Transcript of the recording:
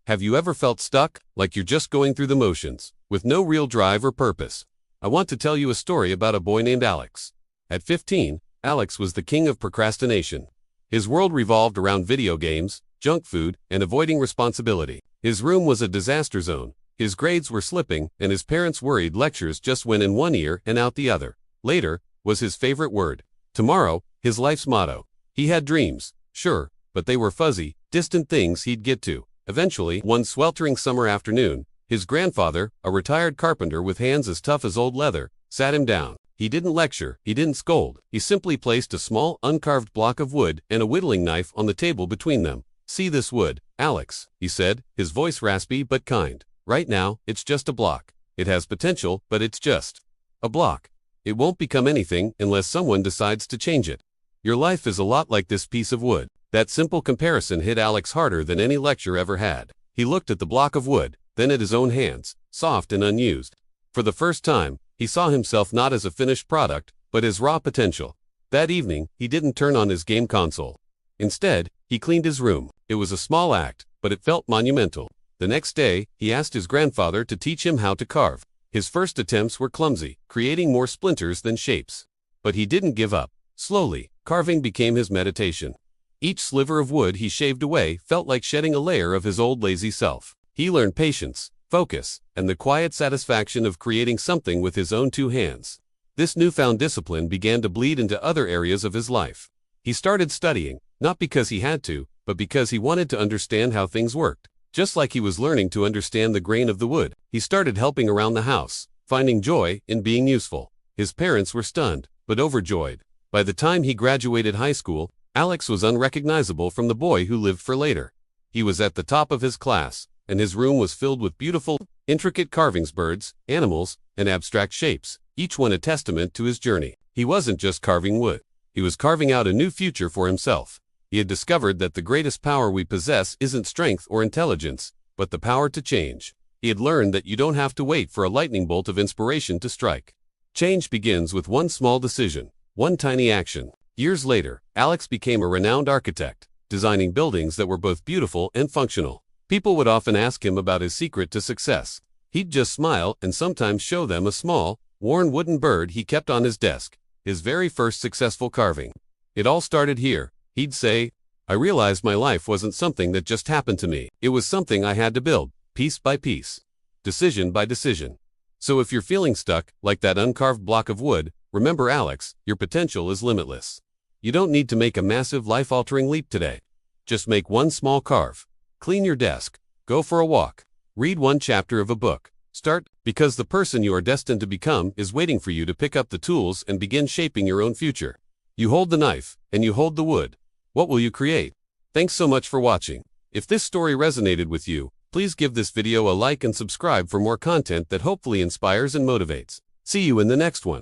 Have you ever felt stuck, like you're just going through the motions, with no real drive or purpose? I want to tell you a story about a boy named Alex. At 15, Alex was the king of procrastination. His world revolved around video games, junk food, and avoiding responsibility. His room was a disaster zone. His grades were slipping, and his parents worried lectures just went in one ear and out the other. Later was his favorite word. Tomorrow, his life's motto. He had dreams, sure, but they were fuzzy, distant things he'd get to. Eventually, one sweltering summer afternoon, his grandfather, a retired carpenter with hands as tough as old leather, sat him down. He didn't lecture, he didn't scold. He simply placed a small, uncarved block of wood and a whittling knife on the table between them. "See this wood, Alex," he said, his voice raspy but kind. "Right now, it's just a block. It has potential, but it's just a block. It won't become anything unless someone decides to change it. Your life is a lot like this piece of wood." That simple comparison hit Alex harder than any lecture ever had. He looked at the block of wood, then at his own hands, soft and unused. For the first time, he saw himself not as a finished product, but as raw potential. That evening, he didn't turn on his game console. Instead, he cleaned his room. It was a small act, but it felt monumental. The next day, he asked his grandfather to teach him how to carve. His first attempts were clumsy, creating more splinters than shapes. But he didn't give up. Slowly, carving became his meditation. Each sliver of wood he shaved away felt like shedding a layer of his old lazy self. He learned patience, focus, and the quiet satisfaction of creating something with his own two hands. This newfound discipline began to bleed into other areas of his life. He started studying, not because he had to, but because he wanted to understand how things worked. Just like he was learning to understand the grain of the wood, he started helping around the house, finding joy in being useful. His parents were stunned, but overjoyed. By the time he graduated high school, Alex was unrecognizable from the boy who lived for later. He was at the top of his class, and his room was filled with beautiful, intricate carvings, birds, animals, and abstract shapes, each one a testament to his journey. He wasn't just carving wood. He was carving out a new future for himself. He had discovered that the greatest power we possess isn't strength or intelligence, but the power to change. He had learned that you don't have to wait for a lightning bolt of inspiration to strike. Change begins with one small decision, one tiny action. Years later, Alex became a renowned architect, designing buildings that were both beautiful and functional. People would often ask him about his secret to success. He'd just smile and sometimes show them a small, worn wooden bird he kept on his desk, his very first successful carving. "It all started here," he'd say. "I realized my life wasn't something that just happened to me. It was something I had to build, piece by piece, decision by decision." So if you're feeling stuck, like that uncarved block of wood, remember Alex, your potential is limitless. You don't need to make a massive life-altering leap today. Just make one small carve. Clean your desk. Go for a walk. Read one chapter of a book. Start, because the person you are destined to become is waiting for you to pick up the tools and begin shaping your own future. You hold the knife, and you hold the wood. What will you create? Thanks so much for watching. If this story resonated with you, please give this video a like and subscribe for more content that hopefully inspires and motivates. See you in the next one.